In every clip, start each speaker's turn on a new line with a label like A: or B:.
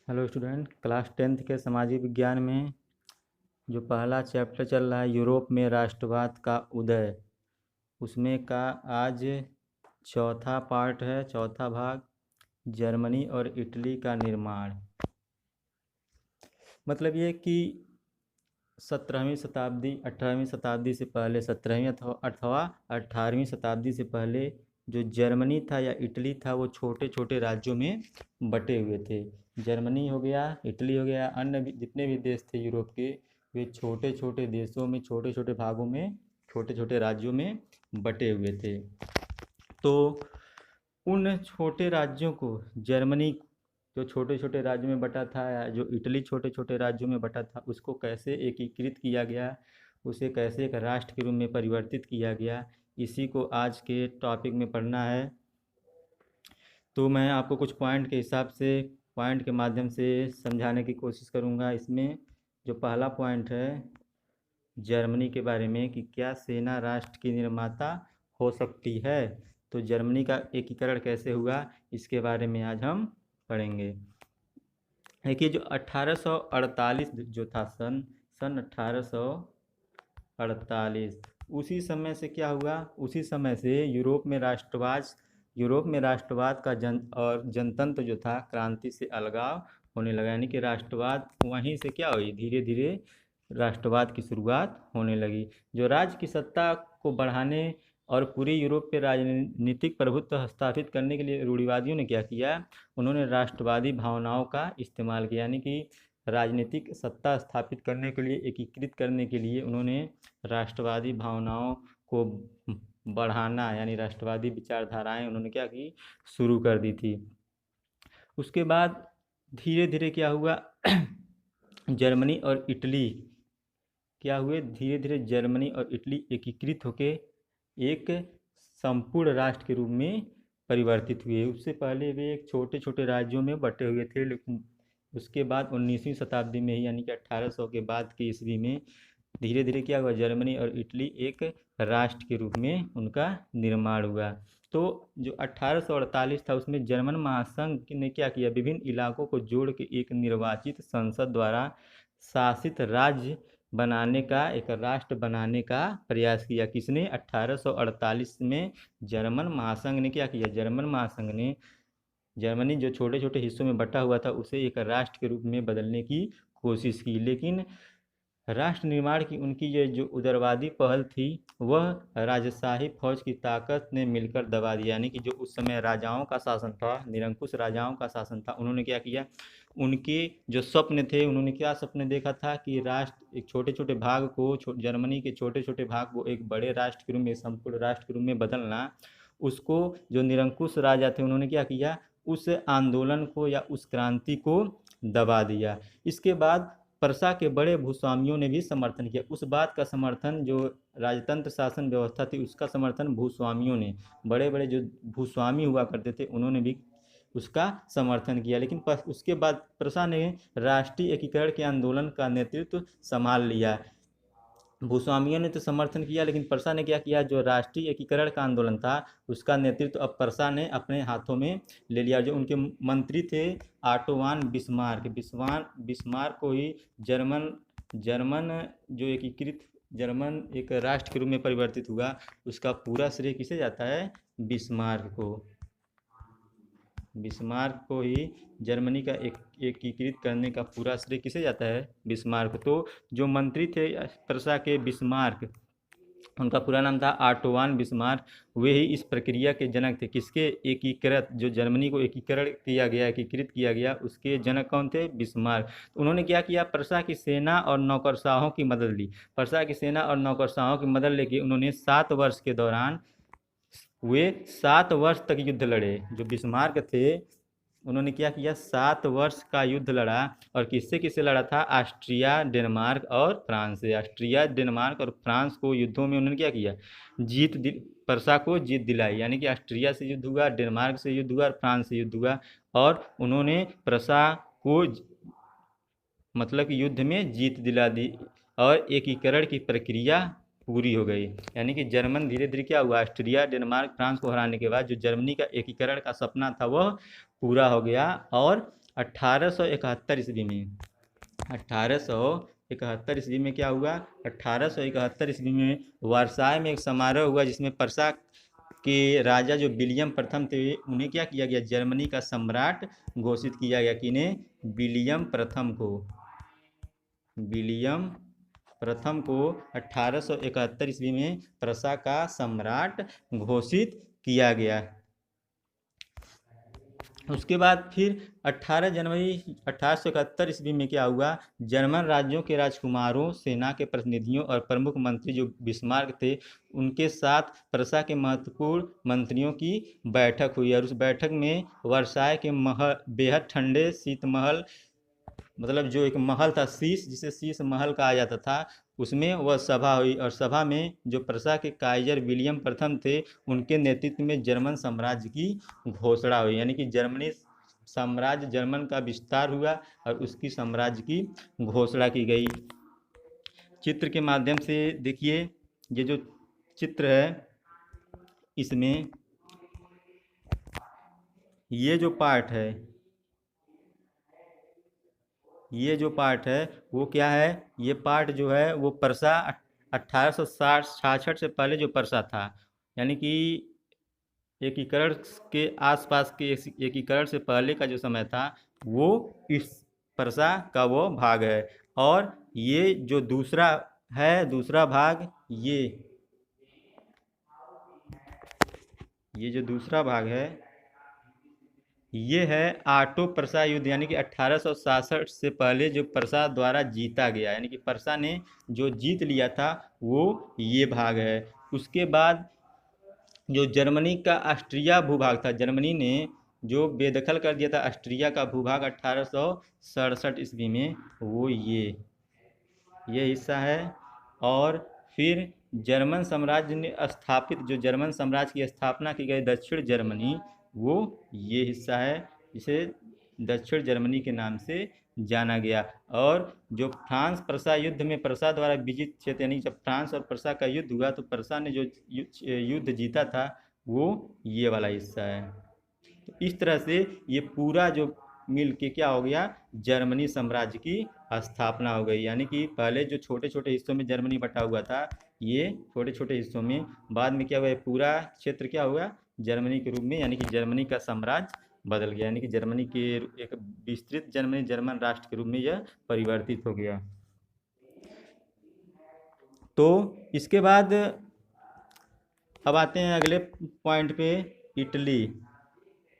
A: Hello student, class 10th के सामाजिक विज्ञान में जो पहला चैप्टर चल रहा है यूरोप में राष्ट्रवाद का उदय, उसमें का आज चौथा पार्ट है, चौथा भाग, जर्मनी और इटली का निर्माण। मतलब ये कि 17वीं शताब्दी 18वीं शताब्दी से पहले, 17वीं अथवा 18वीं शताब्दी से पहले जो जर्मनी था या इटली था वो छोटे छोटे राज्यों में बटे हुए थे। जर्मनी हो गया, इटली हो गया, अन्य जितने भी देश थे यूरोप के, वे छोटे छोटे देशों में, छोटे छोटे भागों में, छोटे छोटे राज्यों में बटे हुए थे। तो उन छोटे राज्यों को, जर्मनी जो छोटे छोटे राज्यों में बटा था या जो इटली छोटे छोटे राज्यों में बटा था, उसको कैसे एकीकृत किया गया, उसे कैसे एक राष्ट्र के रूप में परिवर्तित किया गया, इसी को आज के टॉपिक में पढ़ना है। तो मैं आपको कुछ पॉइंट के हिसाब से, पॉइंट के माध्यम से समझाने की कोशिश करूँगा। इसमें जो पहला पॉइंट है जर्मनी के बारे में कि क्या सेना राष्ट्र की निर्माता हो सकती है, तो जर्मनी का एकीकरण कैसे हुआ, इसके बारे में आज हम पढ़ेंगे। देखिए, जो 1848 जो था, सन 1848, उसी समय से क्या हुआ, उसी समय से यूरोप में राष्ट्रवाद का जनतंत्र जो था, क्रांति से अलगाव होने लगा। यानी कि राष्ट्रवाद वहीं से क्या हुई, धीरे धीरे राष्ट्रवाद की शुरुआत होने लगी। जो राज्य की सत्ता को बढ़ाने और पूरे यूरोप पे राजनीतिक प्रभुत्व स्थापित करने के लिए रूढ़िवादियों ने क्या किया, उन्होंने राष्ट्रवादी भावनाओं का इस्तेमाल किया। यानी कि राजनीतिक सत्ता स्थापित करने के लिए, एकीकृत करने के लिए उन्होंने राष्ट्रवादी भावनाओं को बढ़ाना, यानी राष्ट्रवादी विचारधाराएं उन्होंने क्या की, शुरू कर दी थी। उसके बाद धीरे धीरे क्या हुआ जर्मनी और इटली क्या हुए, धीरे धीरे जर्मनी और इटली एकीकृत होकर एक संपूर्ण राष्ट्र के रूप में परिवर्तित हुए। उससे पहले वे एक छोटे छोटे राज्यों में बटे हुए थे, लेकिन उसके बाद 19वीं शताब्दी में ही, यानी कि 1800 के बाद की ईस्वी में धीरे धीरे क्या हुआ, जर्मनी और इटली एक राष्ट्र के रूप में उनका निर्माण हुआ। तो जो 1848 था, उसमें जर्मन महासंघ ने क्या किया, विभिन्न इलाकों को जोड़ के एक निर्वाचित संसद द्वारा शासित राज्य बनाने का, एक राष्ट्र बनाने का प्रयास किया। किसने, 1848 में जर्मन महासंघ ने क्या किया, जर्मन महासंघ ने जर्मनी जो छोटे छोटे हिस्सों में बटा हुआ था उसे एक राष्ट्र के रूप में बदलने की कोशिश की। लेकिन राष्ट्र निर्माण की उनकी ये जो उदारवादी पहल थी, वह राजशाही फौज की ताकत ने मिलकर दबा दिया। यानी कि जो उस समय राजाओं का शासन था, निरंकुश राजाओं का शासन था, उन्होंने क्या किया, उनके जो स्वप्न थे, उन्होंने क्या सपने देखा था कि राष्ट्र एक छोटे छोटे भाग को, जर्मनी के छोटे छोटे भाग को एक बड़े राष्ट्र के रूप में, संपूर्ण राष्ट्र के रूप में बदलना। उसको जो निरंकुश राजा थे उन्होंने क्या किया, उस आंदोलन को या उस क्रांति को दबा दिया। इसके बाद प्रसा के बड़े भूस्वामियों ने भी समर्थन किया। उस बात का समर्थन, जो राजतंत्र शासन व्यवस्था थी उसका समर्थन भूस्वामियों ने, बड़े बड़े जो भूस्वामी हुआ करते थे उन्होंने भी उसका समर्थन किया। लेकिन उसके बाद प्रसा ने राष्ट्रीय एकीकरण के आंदोलन का नेतृत्व संभाल लिया। भूस्वामियों ने तो समर्थन किया, लेकिन प्रसा ने क्या किया, जो राष्ट्रीय एकीकरण का आंदोलन था उसका नेतृत्व अब प्रसा ने अपने हाथों में ले लिया। जो उनके मंत्री थे ऑटो वन बिस्मार्क को ही जर्मन जर्मन जो एकीकृत जर्मन एक राष्ट्र के रूप में परिवर्तित हुआ, उसका पूरा श्रेय किसे जाता है, बिस्मार्क को ही जर्मनी का एकीकृत करने का पूरा श्रेय किसे जाता है, बिस्मार्क। तो जो मंत्री थे प्रसा के, बिस्मार्क, उनका पूरा नाम था ऑटो वन बिस्मार्क, वे ही इस प्रक्रिया के जनक थे। किसके, एकीकृत, जो जर्मनी को एकीकृत किया गया, उसके जनक कौन थे, बिस्मार्क। तो उन्होंने क्या किया, प्रसा की सेना और नौकरशाहों की मदद ली। प्रसा की सेना और नौकरशाहों की मदद लेके उन्होंने 7 वर्ष के दौरान, वे 7 वर्ष तक युद्ध लड़े। जो बिस्मार्क थे उन्होंने क्या किया, 7 वर्ष का युद्ध लड़ा। और किससे किससे लड़ा था, ऑस्ट्रिया, डेनमार्क और फ्रांस से। ऑस्ट्रिया, डेनमार्क और फ्रांस को युद्धों में उन्होंने क्या किया, प्रसा को जीत दिलाई। यानी कि ऑस्ट्रिया से युद्ध हुआ, डेनमार्क से युद्ध हुआ और फ्रांस से युद्ध हुआ, और उन्होंने प्रसा को मतलब कि युद्ध में जीत दिला दी और एकीकरण की प्रक्रिया पूरी हो गई। यानी कि जर्मन धीरे धीरे क्या हुआ, ऑस्ट्रिया, डेनमार्क, फ्रांस को हराने के बाद जो जर्मनी का एकीकरण का सपना था वह पूरा हो गया। और 1871 ईस्वी में 1871 ईस्वी में क्या हुआ? 1871 ईस्वी में वर्साय में एक समारोह हुआ जिसमें प्रसा के राजा जो विलियम प्रथम थे उन्हें क्या किया गया? जर्मनी का सम्राट घोषित किया गया। किन्हें? विलियम प्रथम को। विलियम प्रथम को 1871 ईस्वी में प्रसा का सम्राट घोषित किया गया। उसके बाद फिर 18 जनवरी 1871 ईस्वी में क्या हुआ? जर्मन राज्यों के राजकुमारों, सेना के प्रतिनिधियों और प्रमुख मंत्री जो बिस्मार्क थे उनके साथ प्रसा के महत्वपूर्ण मंत्रियों की बैठक हुई और उस बैठक में वर्साय के महल, बेहद ठंडे शीत महल, मतलब जो एक महल था शीश, जिसे शीश महल कहा जाता था, उसमें वह सभा हुई और सभा में जो प्रसा के काइजर विलियम प्रथम थे उनके नेतृत्व में जर्मन साम्राज्य की घोषणा हुई। यानी कि जर्मनी साम्राज्य, जर्मन का विस्तार हुआ और उसकी साम्राज्य की घोषणा की गई। चित्र के माध्यम से देखिए, ये जो चित्र है इसमें ये जो पार्ट है, ये जो पार्ट है वो क्या है? ये पार्ट जो है वो प्रसा 1866 से पहले जो प्रसा था, यानी कि एकीकरण के आसपास के एकीकरण से पहले का जो समय था वो इस प्रसा का वो भाग है। और ये जो दूसरा है, दूसरा भाग, ये जो दूसरा भाग है ये है आटो प्रसा युद्ध, यानी कि 1866 से पहले जो प्रसा द्वारा जीता गया, यानी कि प्रसा ने जो जीत लिया था वो ये भाग है। उसके बाद जो जर्मनी का ऑस्ट्रिया भूभाग था, जर्मनी ने जो बेदखल कर दिया था ऑस्ट्रिया का भूभाग 1867 ईस्वी में, वो ये हिस्सा है। और फिर जर्मन साम्राज्य ने स्थापित, जो जर्मन साम्राज्य की स्थापना की गई दक्षिण जर्मनी, वो ये हिस्सा है जिसे दक्षिण जर्मनी के नाम से जाना गया। और जो फ्रांस प्रसा युद्ध में प्रसा द्वारा विजित क्षेत्र, यानी जब फ्रांस और प्रसा का युद्ध हुआ तो प्रसा ने जो युद्ध जीता था वो ये वाला हिस्सा है। तो इस तरह से ये पूरा जो मिल के क्या हो गया? जर्मनी साम्राज्य की स्थापना हो गई। यानी कि पहले जो छोटे छोटे हिस्सों में जर्मनी बटा हुआ था, ये छोटे छोटे हिस्सों में बाद में क्या हुआ? पूरा क्षेत्र क्या हुआ? जर्मनी के रूप में, यानी कि जर्मनी का साम्राज्य बदल गया, यानी कि जर्मनी के एक विस्तृत जर्मनी जर्मन राष्ट्र के रूप में यह परिवर्तित हो गया। तो इसके बाद अब आते हैं अगले पॉइंट पे, इटली।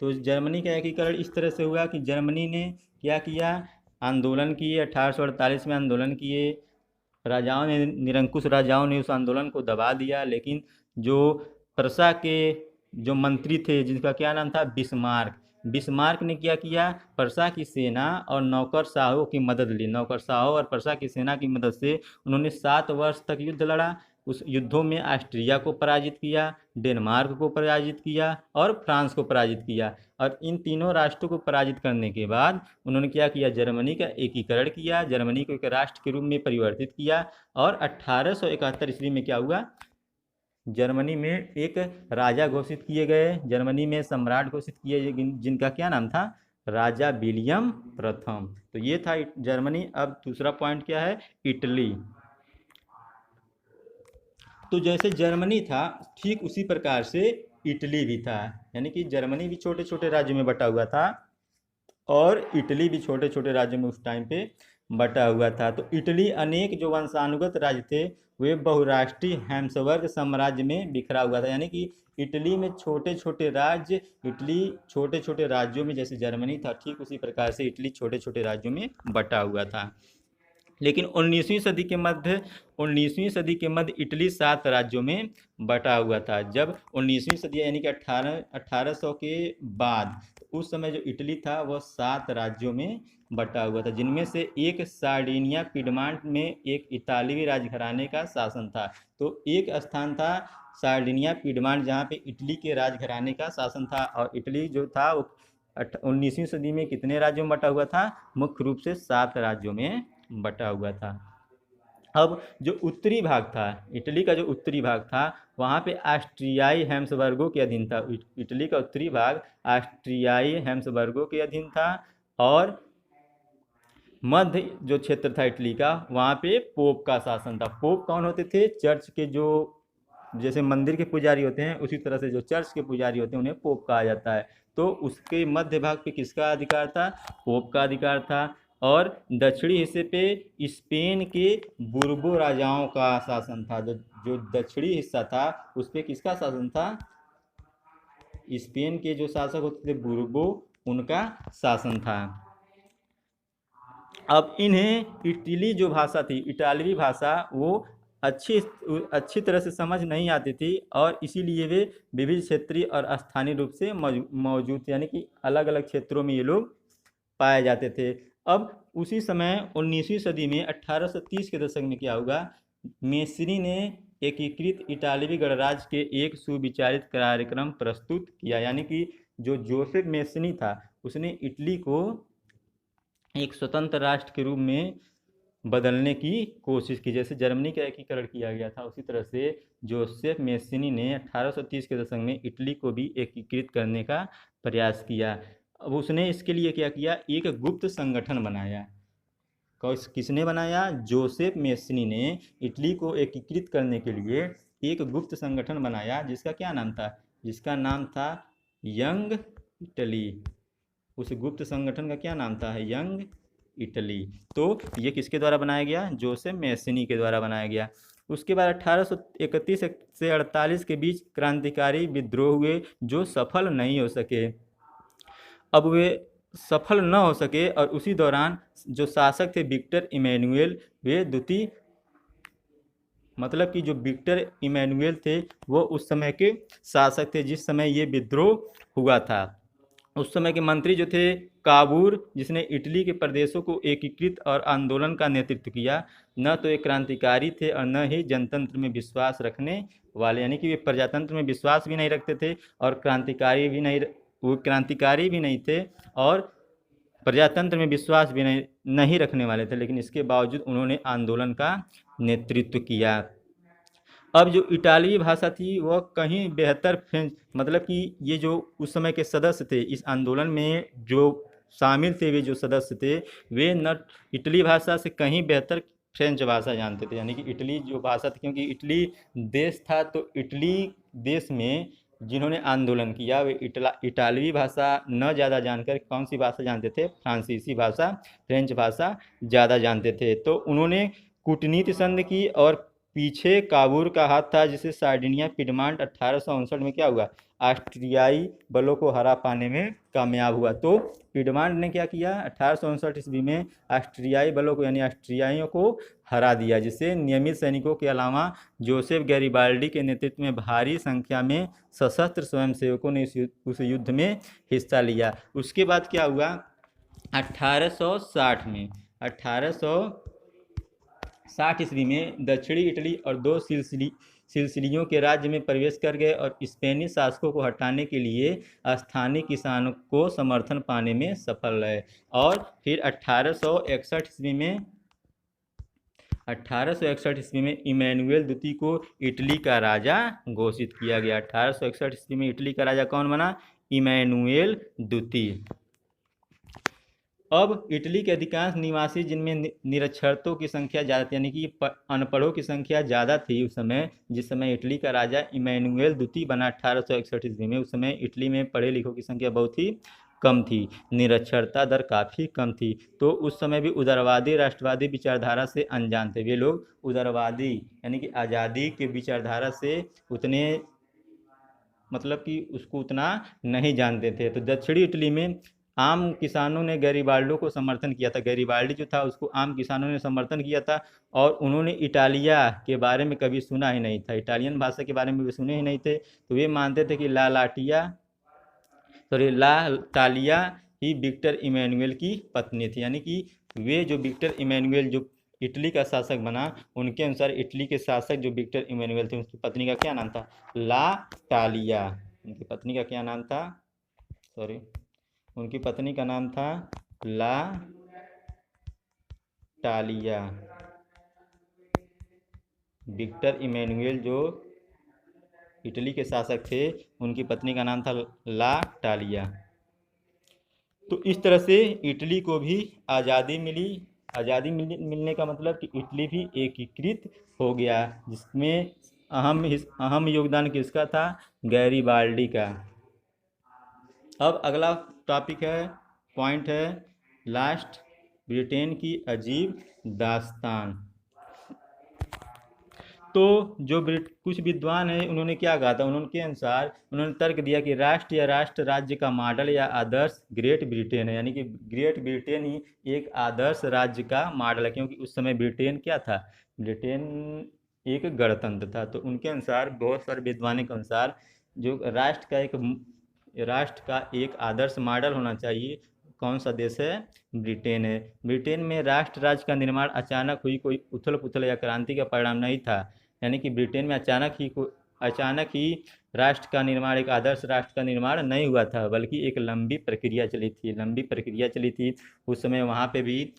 A: तो जर्मनी का एकीकरण इस तरह से हुआ कि जर्मनी ने क्या किया? आंदोलन किए, 1848 में आंदोलन किए। राजाओं ने, निरंकुश राजाओं ने उस आंदोलन को दबा दिया, लेकिन जो प्रसा के जो मंत्री थे जिनका क्या नाम था? बिस्मार्क ने क्या किया? प्रसा की सेना और नौकरशाहों की मदद ली। नौकरशाहों और प्रसा की सेना की मदद से उन्होंने 7 वर्ष तक युद्ध लड़ा। उस युद्धों में ऑस्ट्रिया को पराजित किया, डेनमार्क को पराजित किया और फ्रांस को पराजित किया। और इन तीनों राष्ट्रों को पराजित करने के बाद उन्होंने क्या किया? जर्मनी का एकीकरण किया, जर्मनी को एक राष्ट्र के रूप में परिवर्तित किया। और 1871 ईस्वी में क्या हुआ? जर्मनी में एक राजा घोषित किए गए, जर्मनी में सम्राट घोषित किए जिनका क्या नाम था? राजा विलियम प्रथम। तो ये था जर्मनी। अब दूसरा पॉइंट क्या है? इटली। तो जैसे जर्मनी था ठीक उसी प्रकार से इटली भी था, यानी कि जर्मनी भी छोटे छोटे राज्यों में बटा हुआ था और इटली भी छोटे छोटे राज्यों में उस टाइम पे बटा हुआ था। तो इटली अनेक जो वंशानुगत राज्य थे वे बहुराष्ट्रीय हैम्सबर्ग साम्राज्य में बिखरा हुआ था। यानी कि इटली में छोटे छोटे राज्य, इटली छोटे छोटे राज्यों में जैसे जर्मनी था ठीक उसी प्रकार से इटली छोटे छोटे राज्यों में बटा हुआ था। लेकिन 19वीं सदी के मध्य इटली 7 राज्यों में बटा हुआ था। जब 19वीं सदी यानी कि 1800 के बाद, उस समय जो इटली था वह 7 राज्यों में बटा हुआ था, जिनमें से एक सार्डिनिया पिडमांट में एक इतालवी राजघराने का शासन था। तो एक स्थान था सार्डिनिया पिडमांट जहाँ पे इटली के राजघराने का शासन था। और इटली जो था वो 19वीं सदी में कितने राज्यों में बटा हुआ था? मुख्य रूप से 7 राज्यों में बटा हुआ था। अब जो उत्तरी भाग था, इटली का जो उत्तरी भाग था, वहाँ पे ऑस्ट्रियाई हैम्सबर्गों के अधीन था। इटली का उत्तरी भाग ऑस्ट्रियाई हैम्सबर्गों के अधीन था और मध्य जो क्षेत्र था इटली का, वहाँ पे पोप का शासन था। पोप कौन होते थे? चर्च के जो, जैसे मंदिर के पुजारी होते हैं, उसी तरह से जो चर्च के पुजारी होते हैं उन्हें पोप कहा जाता है। तो उसके मध्य भाग पे किसका अधिकार था? पोप का अधिकार था। और दक्षिणी हिस्से पे स्पेन के बुर्बो राजाओं का शासन था। जो दक्षिणी हिस्सा था उस पे किसका शासन था? स्पेन के जो शासक होते थे बुर्बो, उनका शासन था। अब इन्हें इटली जो भाषा थी, इटालवी भाषा, वो अच्छी अच्छी तरह से समझ नहीं आती थी, और इसीलिए वे विविध क्षेत्रीय और स्थानीय रूप से मौजूद थे, यानी कि अलग अलग क्षेत्रों में ये लोग पाए जाते थे। अब उसी समय 19वीं सदी में 1830 के दशक में क्या होगा? मेसरी ने एकीकृत इटालवी गणराज्य के एक सुविचारित कार्यक्रम प्रस्तुत किया, यानी कि जो जोसेफ मेसनी था उसने इटली को एक स्वतंत्र राष्ट्र के रूप में बदलने की कोशिश की। जैसे जर्मनी का एकीकरण किया गया था, उसी तरह से जोसेफ मेसनी ने 1830 के दशक में इटली को भी एकीकृत करने का प्रयास किया। अब उसने इसके लिए क्या किया? एक गुप्त संगठन बनाया। किसने बनाया? जोसेफ मेसनी ने इटली को एकीकृत करने के लिए एक गुप्त संगठन बनाया, जिसका क्या नाम था? जिसका नाम था यंग इटली। उस गुप्त संगठन का क्या नाम था? Young Italy. तो ये किसके द्वारा बनाया गया? जोसेफ मेसनी के द्वारा बनाया गया। उसके बाद 1831 से 48 के बीच क्रांतिकारी विद्रोह हुए, जो सफल नहीं हो सके। अब वे सफल न हो सके, और उसी दौरान जो शासक थे विक्टर इमैनुएल, वे द्वितीय, मतलब कि जो विक्टर इमैनुएल थे वो उस समय के शासक थे जिस समय ये विद्रोह हुआ था। उस समय के मंत्री जो थे काबूर, जिसने इटली के प्रदेशों को एकीकृत और आंदोलन का नेतृत्व किया, न तो एक क्रांतिकारी थे और न ही जनतंत्र में विश्वास रखने वाले, यानी कि वे प्रजातंत्र में विश्वास भी नहीं रखते थे और क्रांतिकारी भी नहीं थे, और प्रजातंत्र में विश्वास भी नहीं रखने वाले थे, लेकिन इसके बावजूद उन्होंने आंदोलन का नेतृत्व किया। अब जो इटालवी भाषा थी वह कहीं बेहतर फ्रेंच, मतलब कि ये जो उस समय के सदस्य थे इस आंदोलन में जो शामिल थे, वे जो सदस्य थे, वे न इटली भाषा से कहीं बेहतर फ्रेंच भाषा जानते थे। यानी कि इटली जो भाषा थी, क्योंकि इटली देश था, तो इटली देश में जिन्होंने आंदोलन किया वे इटालवी भाषा न ज़्यादा जानकर कौन सी भाषा जानते थे? फ्रांसीसी भाषा, फ्रेंच भाषा ज़्यादा जानते थे। तो उन्होंने कूटनीति संधि की, और पीछे काबूर का हाथ था, जिसे सार्डिनिया पिडमांट 1859 में क्या हुआ? ऑस्ट्रियाई बलों को हरा पाने में कामयाब हुआ। तो पिडमांट ने क्या किया? 1859 ईस्वी में ऑस्ट्रियाई बलों को, यानी ऑस्ट्रियाइयों को हरा दिया, जिससे नियमित सैनिकों के अलावा जोसेफ गैरिबाल्डी के नेतृत्व में भारी संख्या में सशस्त्र स्वयंसेवकों ने उस युद्ध में हिस्सा लिया। उसके बाद क्या हुआ? 1860 में 1860 ईस्वी में दक्षिणी इटली और दो सिलसिलियों के राज्य में प्रवेश कर गए, और स्पेनिश शासकों को हटाने के लिए स्थानीय किसानों को समर्थन पाने में सफल रहे। और फिर 1861 ईस्वी में इमैनुएल द्वितीय को इटली का राजा घोषित किया गया। 1861 ईस्वी में इटली का राजा कौन बना? इमैनुएल द्वितीय। अब इटली के अधिकांश निवासी, जिनमें निरक्षरतों की संख्या ज़्यादा थी, यानी कि अनपढ़ों की संख्या ज़्यादा थी उस समय, जिस समय इटली का राजा इमैनुएल द्वितीय बना 1861 ईस्वी में, उस समय इटली में पढ़े लिखों की संख्या बहुत ही कम थी, निरक्षरता दर काफ़ी कम थी। तो उस समय भी उदारवादी राष्ट्रवादी विचारधारा से अनजान थे। वे लोग उदारवादी यानी कि आज़ादी के विचारधारा से उतने, मतलब कि उसको उतना नहीं जानते थे। तो दक्षिणी इटली में आम किसानों ने गैरिबाल्डो को समर्थन किया था। गैरिबाल्डी जो था उसको आम किसानों ने समर्थन किया था, और उन्होंने इटालिया के बारे में कभी सुना ही नहीं था, इटालियन भाषा के बारे में वे सुने ही नहीं थे। तो वे मानते थे कि ला टालिया ही विक्टर इमैनुएल की पत्नी थी, यानी कि वे जो विक्टर इमैनुएल जो इटली का शासक बना, उनके अनुसार इटली के शासक जो विक्टर इमैनुएल थे उसकी पत्नी का क्या नाम था? ला टालिया। उनकी पत्नी का क्या नाम था? उनकी पत्नी का नाम था ला टालिया। विक्टर इमैनुएल जो इटली के शासक थे, उनकी पत्नी का नाम था ला टालिया। तो इस तरह से इटली को भी आज़ादी मिली। मिलने का मतलब कि इटली भी एकीकृत हो गया, जिसमें अहम योगदान किसका था? गैरीबाल्डी का। अब अगला टॉपिक है, पॉइंट है लास्ट, ब्रिटेन की अजीब दास्तान। तो जो कुछ विद्वान हैं उन्होंने क्या कहा था, उनके अनुसार उन्होंने तर्क दिया कि राष्ट्र या राष्ट्र राज्य का मॉडल या आदर्श ग्रेट ब्रिटेन है, यानी कि ग्रेट ब्रिटेन ही एक आदर्श राज्य का मॉडल है, क्योंकि उस समय ब्रिटेन क्या था? ब्रिटेन एक गणतंत्र था। तो उनके अनुसार, बहुत सारे विद्वानों के अनुसार, जो राष्ट्र का एक आदर्श मॉडल होना चाहिए, कौन सा देश है? ब्रिटेन है। ब्रिटेन में राष्ट्र राज्य का निर्माण अचानक हुई कोई उथल पुथल या क्रांति का परिणाम नहीं था, यानी कि ब्रिटेन में अचानक ही राष्ट्र का निर्माण, एक आदर्श राष्ट्र का निर्माण नहीं हुआ था, बल्कि एक लंबी प्रक्रिया चली थी। उस समय वहाँ पे भी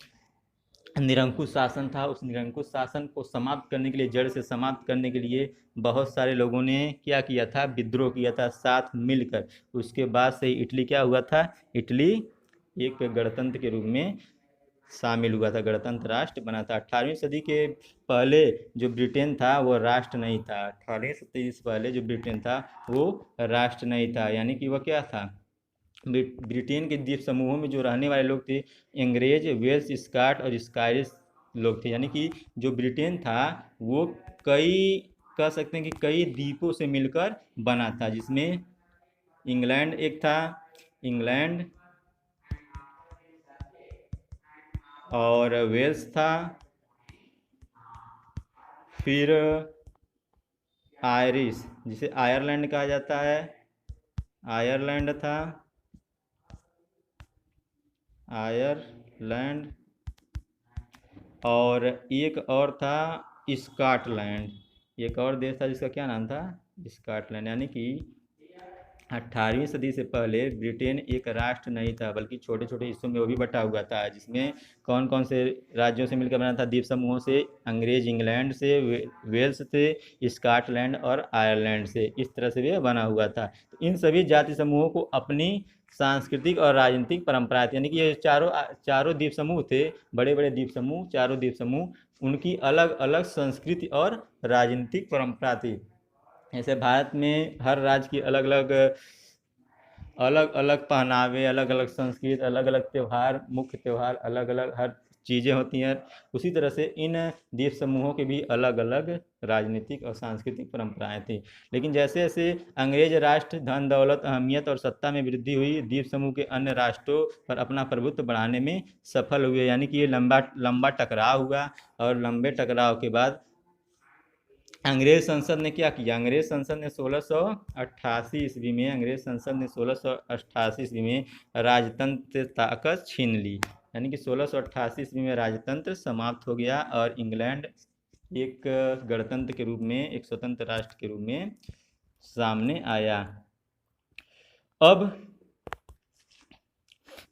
A: निरंकुश शासन था। उस निरंकुश शासन को समाप्त करने के लिए, जड़ से समाप्त करने के लिए बहुत सारे लोगों ने क्या किया था? विद्रोह किया था साथ मिलकर। उसके बाद से इटली क्या हुआ था? इटली एक गणतंत्र के रूप में शामिल हुआ था, गणतंत्र राष्ट्र बना था। 18वीं सदी के पहले जो ब्रिटेन था वो राष्ट्र नहीं था। 18वीं सदी से पहले जो ब्रिटेन था वो राष्ट्र नहीं था, यानी कि वह क्या था? ब्रिटेन के द्वीप समूहों में जो रहने वाले लोग थे, अंग्रेज, वेल्स, स्कॉट और स्कॉटिश लोग थे। यानी कि जो ब्रिटेन था वो कह सकते हैं कि कई द्वीपों से मिलकर बना था, जिसमें इंग्लैंड एक था, इंग्लैंड और वेल्स था, फिर आयरिश, जिसे आयरलैंड कहा जाता है, आयरलैंड था, आयरलैंड, और एक और था स्कॉटलैंड। एक और देश था जिसका क्या नाम था? स्कॉटलैंड। यानी कि 18वीं सदी से पहले ब्रिटेन एक राष्ट्र नहीं था, बल्कि छोटे छोटे हिस्सों में वो भी बटा हुआ था, जिसमें कौन कौन से राज्यों से मिलकर बना था? द्वीप समूहों से, अंग्रेज इंग्लैंड से, वेल्स से, स्कॉटलैंड और आयरलैंड से, इस तरह से भी बना हुआ था। तो इन सभी जाति समूहों को अपनी सांस्कृतिक और राजनीतिक परंपरा थी, यानी कि ये चारों द्वीप समूह थे, बड़े बड़े द्वीप समूह, चारों द्वीप समूह, उनकी अलग अलग संस्कृति और राजनीतिक परंपरा थी। जैसे भारत में हर राज्य की अलग अलग पहनावे, अलग अलग संस्कृति, अलग अलग त्यौहार, मुख्य त्यौहार अलग अलग हर चीज़ें होती हैं। उसी तरह से इन द्वीप समूहों के भी अलग अलग राजनीतिक और सांस्कृतिक परंपराएं थी। लेकिन जैसे जैसे अंग्रेज राष्ट्र धन दौलत, अहमियत और सत्ता में वृद्धि हुई, द्वीप समूह के अन्य राष्ट्रों पर अपना प्रभुत्व बढ़ाने में सफल हुए। यानी कि ये लंबा टकराव हुआ, और लंबे टकराव के बाद अंग्रेज संसद ने क्या किया? अंग्रेज संसद ने 1688 ईस्वी में, अंग्रेज संसद ने 1688 ईस्वी में राजतंत्र ताकत छीन ली। यानी कि 1688 ईस्वी में राजतंत्र समाप्त हो गया और इंग्लैंड एक गणतंत्र के रूप में, एक स्वतंत्र राष्ट्र के रूप में सामने आया। अब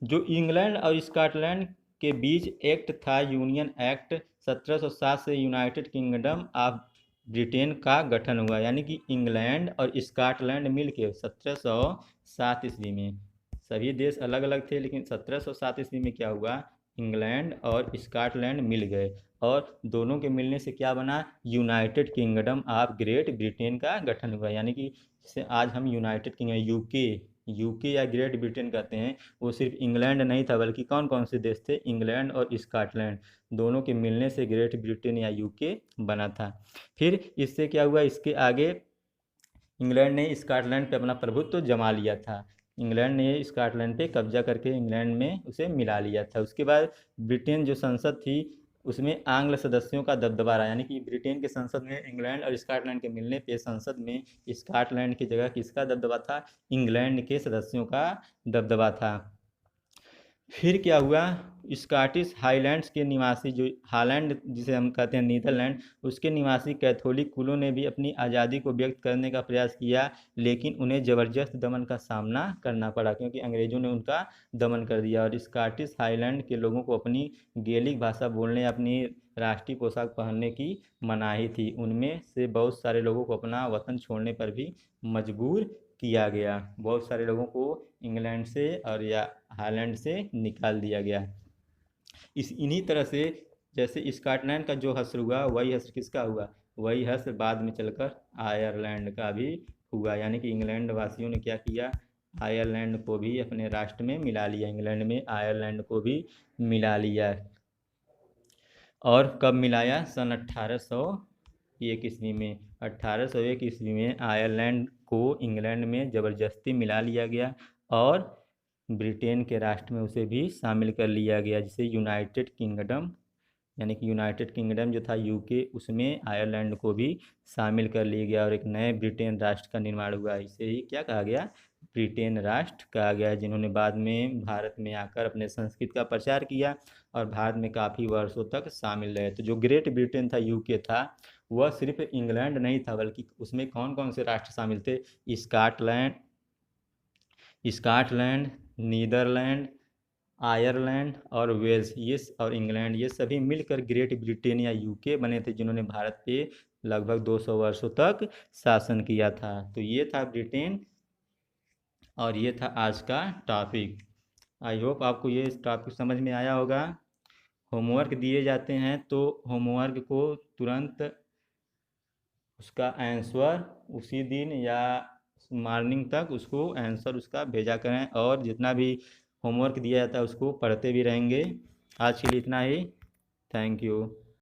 A: जो इंग्लैंड और स्कॉटलैंड के बीच एक्ट था, यूनियन एक्ट 1707 से यूनाइटेड किंगडम ऑफ ब्रिटेन का गठन हुआ। यानी कि इंग्लैंड और स्कॉटलैंड मिलकर 1707 ईस्वी में, सभी देश अलग अलग थे, लेकिन 1707 ईस्वी में क्या हुआ? इंग्लैंड और स्कॉटलैंड मिल गए, और दोनों के मिलने से क्या बना? United kingdom of great Britain का गठन हुआ। यानी कि जिसे आज हम यूनाइटेड किंगडम, यूके या ग्रेट ब्रिटेन कहते हैं, वो सिर्फ इंग्लैंड नहीं था, बल्कि कौन कौन से देश थे? इंग्लैंड और स्कॉटलैंड, दोनों के मिलने से ग्रेट ब्रिटेन या यूके बना था। फिर इससे क्या हुआ? इसके आगे इंग्लैंड ने स्कॉटलैंड पे अपना प्रभुत्व जमा लिया था। इंग्लैंड ने स्कॉटलैंड पे कब्जा करके इंग्लैंड में उसे मिला लिया था। उसके बाद ब्रिटेन जो संसद थी उसमें आंग्ल सदस्यों का दबदबा रहा। यानी कि ब्रिटेन के संसद में इंग्लैंड और स्कॉटलैंड के मिलने पे संसद में स्कॉटलैंड की जगह किसका दबदबा था? इंग्लैंड के सदस्यों का दबदबा था। फिर क्या हुआ? स्कॉटिश हाईलैंड्स के निवासी, जो हालैंड जिसे हम कहते हैं नीदरलैंड, उसके निवासी कैथोलिक कुलों ने भी अपनी आज़ादी को व्यक्त करने का प्रयास किया, लेकिन उन्हें ज़बरदस्त दमन का सामना करना पड़ा, क्योंकि अंग्रेज़ों ने उनका दमन कर दिया। और स्कॉटिश हाईलैंड के लोगों को अपनी गैलिक भाषा बोलने, अपनी राष्ट्रीय पोशाक पहनने की मनाही थी। उनमें से बहुत सारे लोगों को अपना वतन छोड़ने पर भी मजबूर किया गया। बहुत सारे लोगों को इंग्लैंड से और या हालैंड से निकाल दिया गया। इन्हीं तरह से जैसे स्कॉटलैंड का जो हश्र हुआ वही हश्र किसका हुआ, वही हश्र बाद में चलकर आयरलैंड का भी हुआ। यानी कि इंग्लैंड वासियों ने क्या किया, आयरलैंड को भी अपने राष्ट्र में मिला लिया, इंग्लैंड में आयरलैंड को भी मिला लिया। और कब मिलाया, सन 1801 ईस्वी में। 1801 ईस्वी में आयरलैंड को इंग्लैंड में ज़बरदस्ती मिला लिया गया और ब्रिटेन के राष्ट्र में उसे भी शामिल कर लिया गया, जिसे यूनाइटेड किंगडम, यानी कि यूनाइटेड किंगडम जो था यूके, उसमें आयरलैंड को भी शामिल कर लिया गया और एक नए ब्रिटेन राष्ट्र का निर्माण हुआ। इसे ही क्या कहा गया, ब्रिटेन राष्ट्र कहा गया, जिन्होंने बाद में भारत में आकर अपने संस्कृत का प्रचार किया और भारत में काफ़ी वर्षों तक शामिल रहे। तो जो ग्रेट ब्रिटेन था, यूके था, वह सिर्फ इंग्लैंड नहीं था, बल्कि उसमें कौन कौन से राष्ट्र शामिल थे, स्कॉटलैंड, नीदरलैंड, आयरलैंड और वेल्स, ये और इंग्लैंड, ये सभी मिलकर ग्रेट ब्रिटेन या यूके बने थे, जिन्होंने भारत पे लगभग 200 वर्षों तक शासन किया था। तो ये था ब्रिटेन और ये था आज का टॉपिक। आई होप आपको ये टॉपिक समझ में आया होगा। होमवर्क दिए जाते हैं तो होमवर्क को तुरंत उसका आंसर उसी दिन या मॉर्निंग तक उसको आंसर उसका भेजा करें, और जितना भी होमवर्क दिया जाता है उसको पढ़ते भी रहेंगे। आज के लिए इतना ही। Thank you.